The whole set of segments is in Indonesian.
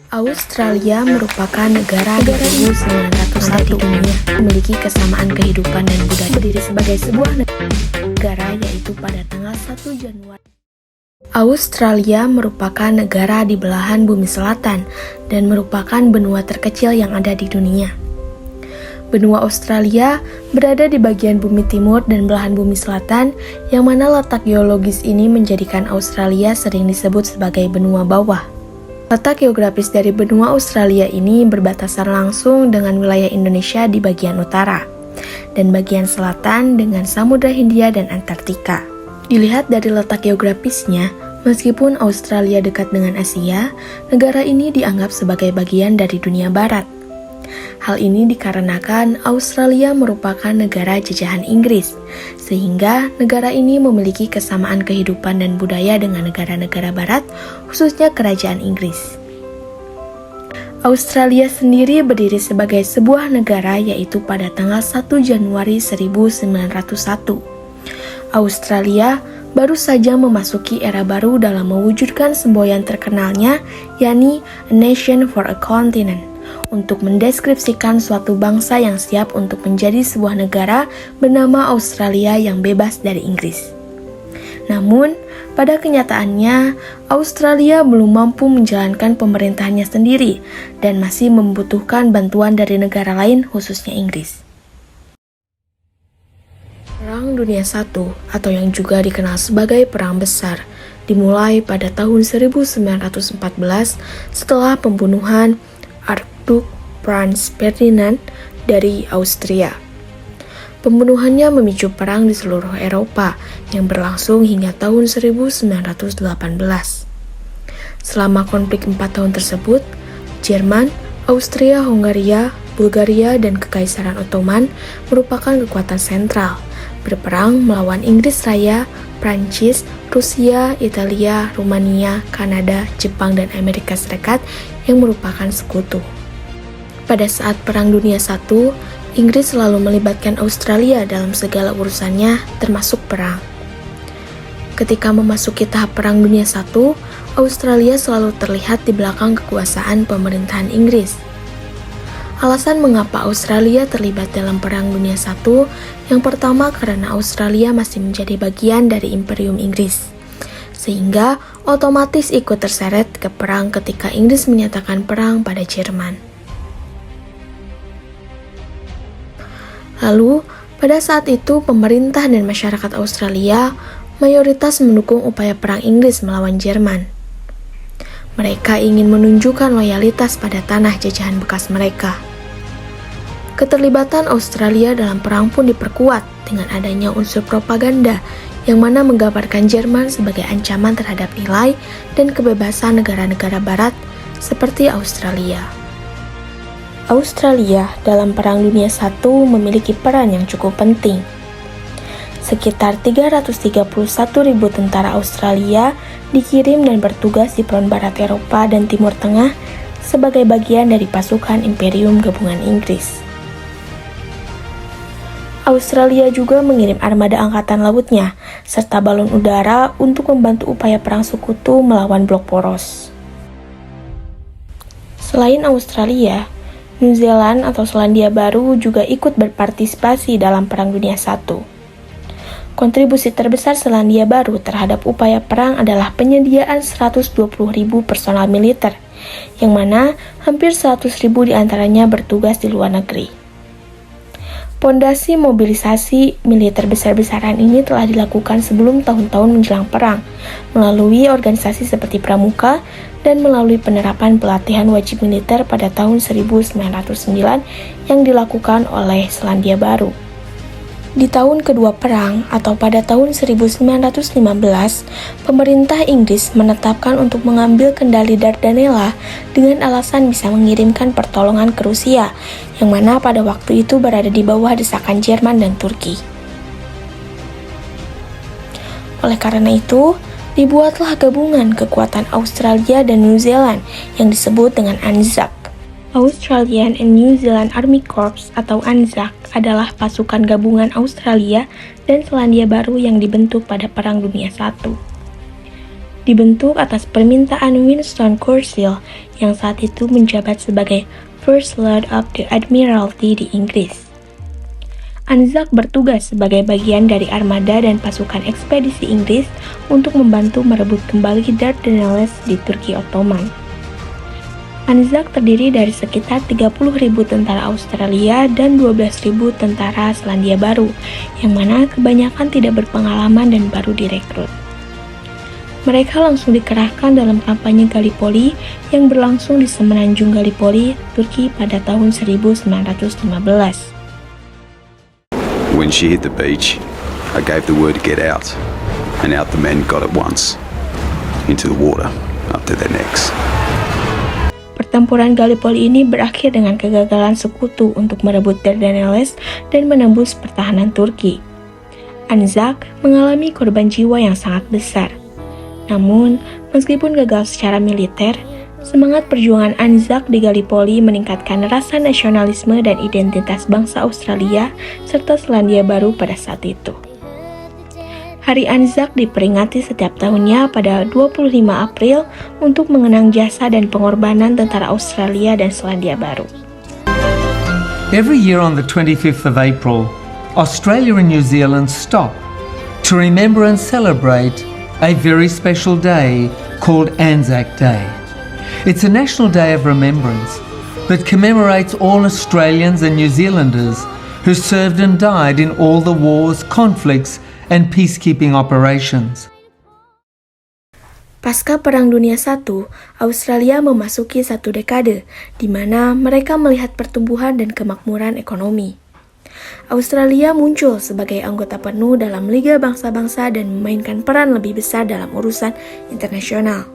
Australia merupakan negara di 1901 di dunia, memiliki kesamaan kehidupan dan budaya, berdiri sebagai sebuah negara yaitu pada tanggal 1 Januari. Australia merupakan negara di belahan bumi selatan dan merupakan benua terkecil yang ada di dunia. Benua Australia berada di bagian bumi timur dan belahan bumi selatan, yang mana letak geologis ini menjadikan Australia sering disebut sebagai benua bawah. Letak geografis dari benua Australia ini berbatasan langsung dengan wilayah Indonesia di bagian utara, dan bagian selatan dengan Samudra Hindia dan Antartika. Dilihat dari letak geografisnya, meskipun Australia dekat dengan Asia, negara ini dianggap sebagai bagian dari dunia barat. Hal ini dikarenakan Australia merupakan negara jajahan Inggris, sehingga negara ini memiliki kesamaan kehidupan dan budaya dengan negara-negara barat, khususnya kerajaan Inggris. Australia sendiri berdiri sebagai sebuah negara yaitu pada tanggal 1 Januari 1901. Australia baru saja memasuki era baru dalam mewujudkan semboyan terkenalnya, yakni A Nation for a Continent, untuk mendeskripsikan suatu bangsa yang siap untuk menjadi sebuah negara bernama Australia yang bebas dari Inggris. Namun, pada kenyataannya, Australia belum mampu menjalankan pemerintahannya sendiri dan masih membutuhkan bantuan dari negara lain, khususnya Inggris. Perang Dunia I, atau yang juga dikenal sebagai Perang Besar, dimulai pada tahun 1914 setelah pembunuhan Archduke Franz Ferdinand dari Austria. Pembunuhannya memicu perang di seluruh Eropa yang berlangsung hingga tahun 1918. Selama konflik 4 tahun tersebut, Jerman, Austria, Hongaria, Bulgaria, dan Kekaisaran Ottoman merupakan kekuatan sentral, berperang melawan Inggris Raya, Prancis, Rusia, Italia, Rumania, Kanada, Jepang, dan Amerika Serikat yang merupakan sekutu. Pada saat Perang Dunia I, Inggris selalu melibatkan Australia dalam segala urusannya, termasuk perang. Ketika memasuki tahap Perang Dunia I, Australia selalu terlihat di belakang kekuasaan pemerintahan Inggris. Alasan mengapa Australia terlibat dalam Perang Dunia I, yang pertama karena Australia masih menjadi bagian dari Imperium Inggris, sehingga otomatis ikut terseret ke perang ketika Inggris menyatakan perang pada Jerman. Lalu, pada saat itu pemerintah dan masyarakat Australia mayoritas mendukung upaya perang Inggris melawan Jerman. Mereka ingin menunjukkan loyalitas pada tanah jajahan bekas mereka. Keterlibatan Australia dalam perang pun diperkuat dengan adanya unsur propaganda yang mana menggambarkan Jerman sebagai ancaman terhadap nilai dan kebebasan negara-negara barat seperti Australia. Australia dalam Perang Dunia I memiliki peran yang cukup penting. Sekitar 331.000 tentara Australia dikirim dan bertugas di front barat Eropa dan Timur Tengah sebagai bagian dari pasukan Imperium Gabungan Inggris. Australia juga mengirim armada angkatan lautnya serta balon udara untuk membantu upaya perang sekutu melawan blok poros. Selain Australia, New Zealand atau Selandia Baru juga ikut berpartisipasi dalam Perang Dunia I. Kontribusi terbesar Selandia Baru terhadap upaya perang adalah penyediaan 120.000 personal militer, yang mana hampir 100.000 diantaranya bertugas di luar negeri. Pondasi mobilisasi militer besar-besaran ini telah dilakukan sebelum tahun-tahun menjelang perang, melalui organisasi seperti Pramuka dan melalui penerapan pelatihan wajib militer pada tahun 1909 yang dilakukan oleh Selandia Baru. Di tahun kedua perang, atau pada tahun 1915, pemerintah Inggris menetapkan untuk mengambil kendali Dardanella dengan alasan bisa mengirimkan pertolongan ke Rusia, yang mana pada waktu itu berada di bawah desakan Jerman dan Turki. Oleh karena itu, dibuatlah gabungan kekuatan Australia dan New Zealand yang disebut dengan ANZAC. Australian and New Zealand Army Corps atau ANZAC adalah pasukan gabungan Australia dan Selandia Baru yang dibentuk pada Perang Dunia I. dibentuk atas permintaan Winston Churchill yang saat itu menjabat sebagai First Lord of the Admiralty di Inggris. Anzac bertugas sebagai bagian dari armada dan pasukan ekspedisi Inggris untuk membantu merebut kembali Dardanelles di Turki Ottoman. Anzac terdiri dari sekitar 30.000 tentara Australia dan 12.000 tentara Selandia Baru, yang mana kebanyakan tidak berpengalaman dan baru direkrut. Mereka langsung dikerahkan dalam kampanye Gallipoli yang berlangsung di Semenanjung Gallipoli, Turki pada tahun 1915. When she hit the beach, I gave the word to get out, and out the men got at once, into the water, up to their necks. Pertempuran Gallipoli ini berakhir dengan kegagalan sekutu untuk merebut Dardanelles dan menembus pertahanan Turki. Anzac mengalami korban jiwa yang sangat besar. Namun, meskipun gagal secara militer, semangat perjuangan Anzac di Gallipoli meningkatkan rasa nasionalisme dan identitas bangsa Australia serta Selandia Baru pada saat itu. Hari Anzac diperingati setiap tahunnya pada 25 April untuk mengenang jasa dan pengorbanan tentara Australia dan Selandia Baru. Every year on the 25th of April, Australia and New Zealand stop to remember and celebrate a very special day called Anzac Day. It's a national day of remembrance that commemorates all Australians and New Zealanders who served and died in all the wars, conflicts, and peacekeeping operations. Pasca Perang Dunia I, Australia memasuki satu dekade, di mana mereka melihat pertumbuhan dan kemakmuran ekonomi. Australia muncul sebagai anggota penuh dalam Liga Bangsa-Bangsa dan memainkan peran lebih besar dalam urusan internasional.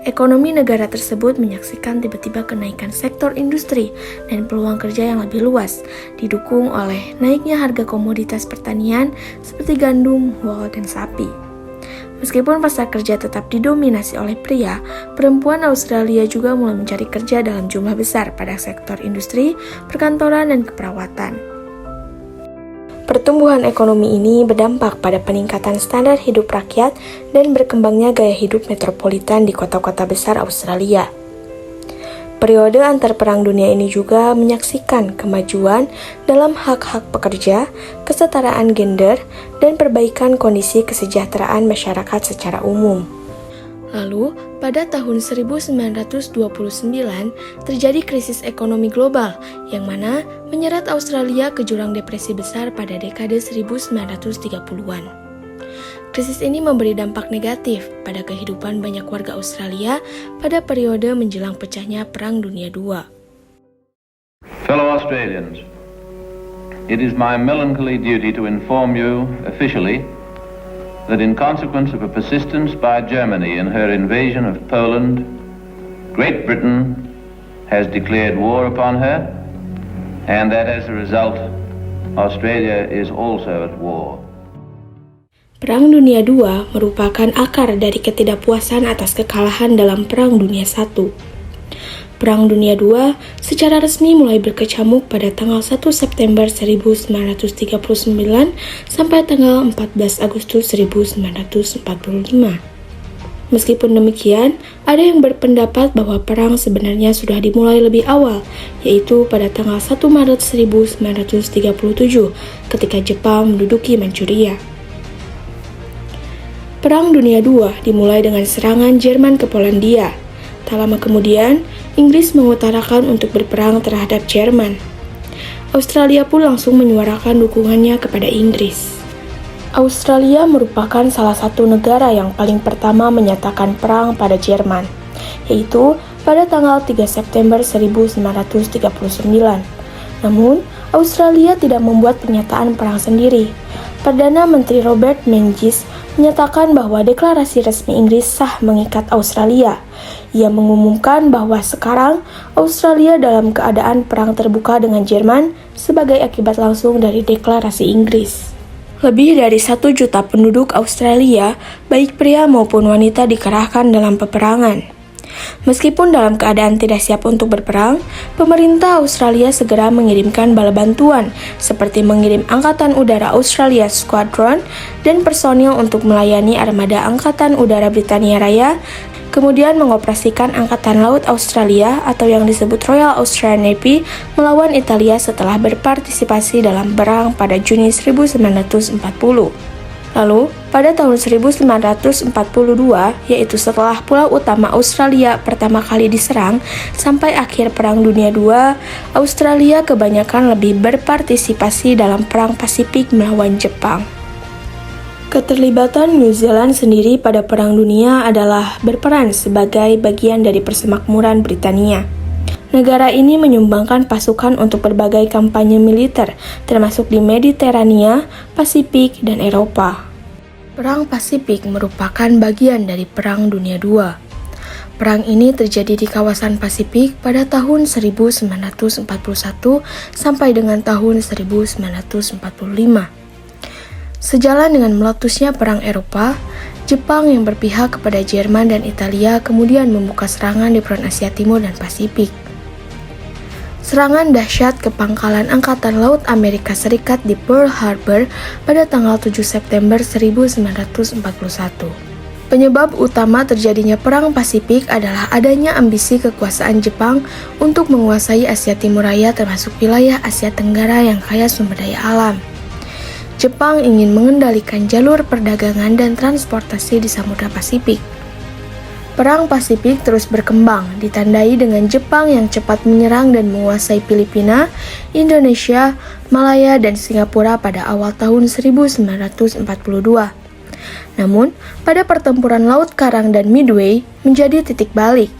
Ekonomi negara tersebut menyaksikan tiba-tiba kenaikan sektor industri dan peluang kerja yang lebih luas, didukung oleh naiknya harga komoditas pertanian seperti gandum, wool, dan sapi. Meskipun pasar kerja tetap didominasi oleh pria, perempuan Australia juga mulai mencari kerja dalam jumlah besar pada sektor industri, perkantoran, dan keperawatan. Pertumbuhan ekonomi ini berdampak pada peningkatan standar hidup rakyat dan berkembangnya gaya hidup metropolitan di kota-kota besar Australia. Periode antar Perang Dunia ini juga menyaksikan kemajuan dalam hak-hak pekerja, kesetaraan gender, dan perbaikan kondisi kesejahteraan masyarakat secara umum. Lalu, pada tahun 1929, terjadi krisis ekonomi global yang mana menyeret Australia ke jurang depresi besar pada dekade 1930-an. Krisis ini memberi dampak negatif pada kehidupan banyak warga Australia pada periode menjelang pecahnya Perang Dunia II. Fellow Australians, it is my melancholy duty to inform you officially that in consequence of a persistence by Germany in her invasion of Poland, Great Britain has declared war upon her, and that as a result, Australia is also at war. Perang Dunia II merupakan akar dari ketidakpuasan atas kekalahan dalam Perang Dunia I. Perang Dunia II secara resmi mulai berkecamuk pada tanggal 1 September 1939 sampai tanggal 14 Agustus 1945. Meskipun demikian, ada yang berpendapat bahwa perang sebenarnya sudah dimulai lebih awal, yaitu pada tanggal 1 Maret 1937 ketika Jepang menduduki Manchuria. Perang Dunia II dimulai dengan serangan Jerman ke Polandia. Tak lama kemudian, Inggris mengutarakan untuk berperang terhadap Jerman. Australia pun langsung menyuarakan dukungannya kepada Inggris. Australia merupakan salah satu negara yang paling pertama menyatakan perang pada Jerman, yaitu pada tanggal 3 September 1939. Namun, Australia tidak membuat pernyataan perang sendiri. Perdana Menteri Robert Menzies menyatakan bahwa deklarasi resmi Inggris sah mengikat Australia. Ia mengumumkan bahwa sekarang Australia dalam keadaan perang terbuka dengan Jerman sebagai akibat langsung dari deklarasi Inggris. Lebih dari 1 juta penduduk Australia, baik pria maupun wanita dikerahkan dalam peperangan. Meskipun dalam keadaan tidak siap untuk berperang, pemerintah Australia segera mengirimkan bala bantuan, seperti mengirim Angkatan Udara Australia Squadron dan personil untuk melayani armada Angkatan Udara Britania Raya, kemudian mengoperasikan Angkatan Laut Australia atau yang disebut Royal Australian Navy melawan Italia setelah berpartisipasi dalam perang pada Juni 1940. Lalu, pada tahun 1942, yaitu setelah pulau utama Australia pertama kali diserang, sampai akhir Perang Dunia II, Australia kebanyakan lebih berpartisipasi dalam Perang Pasifik melawan Jepang. Keterlibatan New Zealand sendiri pada Perang Dunia adalah berperan sebagai bagian dari persemakmuran Britania. Negara ini menyumbangkan pasukan untuk berbagai kampanye militer, termasuk di Mediterania, Pasifik, dan Eropa. Perang Pasifik merupakan bagian dari Perang Dunia II. Perang ini terjadi di kawasan Pasifik pada tahun 1941 sampai dengan tahun 1945. Sejalan dengan meletusnya Perang Eropa, Jepang yang berpihak kepada Jerman dan Italia kemudian membuka serangan di front Asia Timur dan Pasifik. Serangan dahsyat ke pangkalan Angkatan Laut Amerika Serikat di Pearl Harbor pada tanggal 7 September 1941. Penyebab utama terjadinya Perang Pasifik adalah adanya ambisi kekuasaan Jepang untuk menguasai Asia Timur Raya termasuk wilayah Asia Tenggara yang kaya sumber daya alam. Jepang ingin mengendalikan jalur perdagangan dan transportasi di Samudra Pasifik. Perang Pasifik terus berkembang, ditandai dengan Jepang yang cepat menyerang dan menguasai Filipina, Indonesia, Malaya, dan Singapura pada awal tahun 1942. Namun, pada pertempuran Laut Karang dan Midway menjadi titik balik.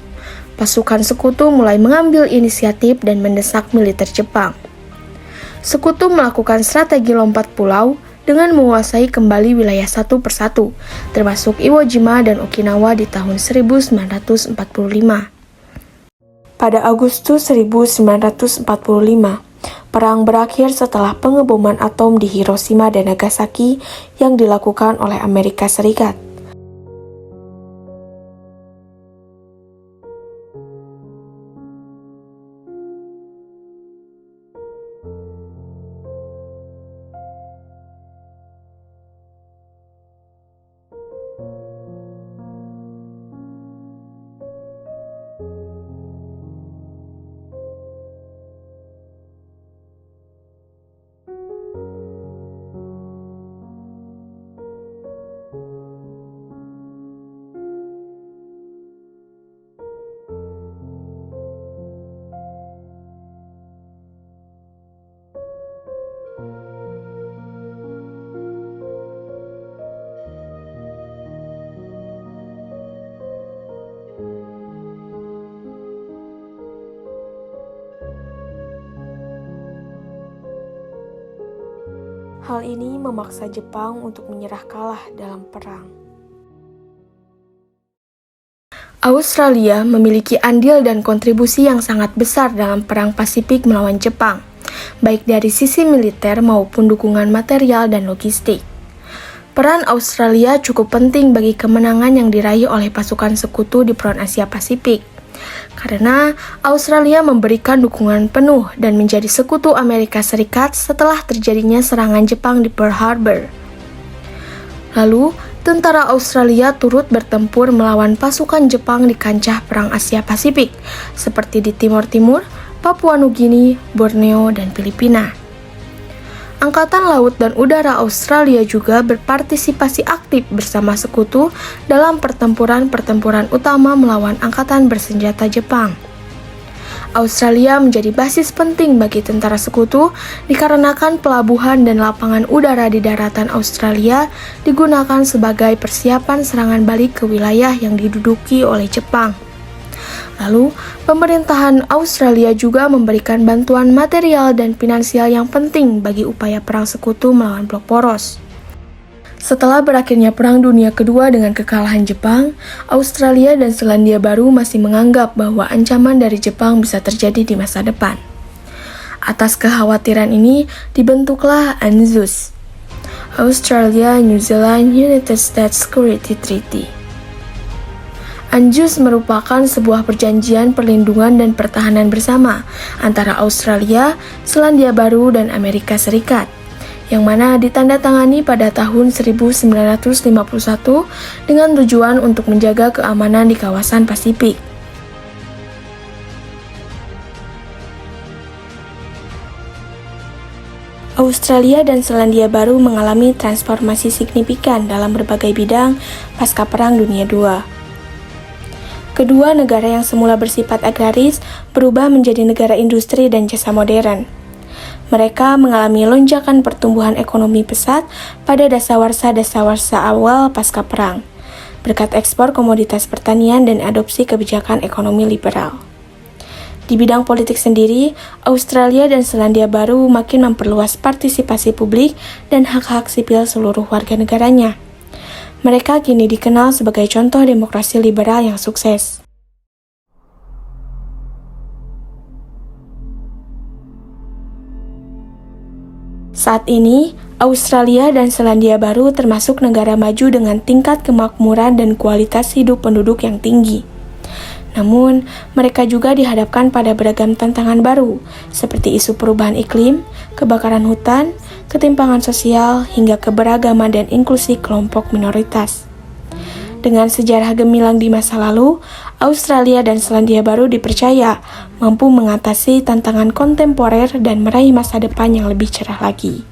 Pasukan Sekutu mulai mengambil inisiatif dan mendesak militer Jepang. Sekutu melakukan strategi lompat pulau dengan menguasai kembali wilayah satu persatu, termasuk Iwo Jima dan Okinawa di tahun 1945. Pada Agustus 1945, perang berakhir setelah pengeboman atom di Hiroshima dan Nagasaki yang dilakukan oleh Amerika Serikat. Hal ini memaksa Jepang untuk menyerah kalah dalam perang. Australia memiliki andil dan kontribusi yang sangat besar dalam Perang Pasifik melawan Jepang, baik dari sisi militer maupun dukungan material dan logistik. Peran Australia cukup penting bagi kemenangan yang diraih oleh pasukan Sekutu di front Asia Pasifik, karena Australia memberikan dukungan penuh dan menjadi sekutu Amerika Serikat setelah terjadinya serangan Jepang di Pearl Harbor. Lalu, tentara Australia turut bertempur melawan pasukan Jepang di kancah Perang Asia Pasifik, seperti di Timor Timur, Papua Nugini, Borneo, dan Filipina. Angkatan Laut dan Udara Australia juga berpartisipasi aktif bersama Sekutu dalam pertempuran-pertempuran utama melawan angkatan bersenjata Jepang. Australia menjadi basis penting bagi tentara Sekutu dikarenakan pelabuhan dan lapangan udara di daratan Australia digunakan sebagai persiapan serangan balik ke wilayah yang diduduki oleh Jepang. Lalu, pemerintahan Australia juga memberikan bantuan material dan finansial yang penting bagi upaya perang Sekutu melawan blok poros. Setelah berakhirnya Perang Dunia Kedua dengan kekalahan Jepang, Australia dan Selandia Baru masih menganggap bahwa ancaman dari Jepang bisa terjadi di masa depan. Atas kekhawatiran ini, dibentuklah ANZUS, Australia New Zealand United States Security Treaty. AUNJUS merupakan sebuah perjanjian perlindungan dan pertahanan bersama antara Australia, Selandia Baru, dan Amerika Serikat, yang mana ditandatangani pada tahun 1951 dengan tujuan untuk menjaga keamanan di kawasan Pasifik. Australia dan Selandia Baru mengalami transformasi signifikan dalam berbagai bidang pasca Perang Dunia II. Kedua negara yang semula bersifat agraris berubah menjadi negara industri dan jasa modern. Mereka mengalami lonjakan pertumbuhan ekonomi pesat pada dasawarsa awal pasca perang, berkat ekspor komoditas pertanian dan adopsi kebijakan ekonomi liberal. Di bidang politik sendiri, Australia dan Selandia Baru makin memperluas partisipasi publik dan hak-hak sipil seluruh warga negaranya. Mereka kini dikenal sebagai contoh demokrasi liberal yang sukses. Saat ini, Australia dan Selandia Baru termasuk negara maju dengan tingkat kemakmuran dan kualitas hidup penduduk yang tinggi. Namun, mereka juga dihadapkan pada beragam tantangan baru, seperti isu perubahan iklim, kebakaran hutan, ketimpangan sosial, hingga keberagaman dan inklusi kelompok minoritas. Dengan sejarah gemilang di masa lalu, Australia dan Selandia Baru dipercaya mampu mengatasi tantangan kontemporer dan meraih masa depan yang lebih cerah lagi.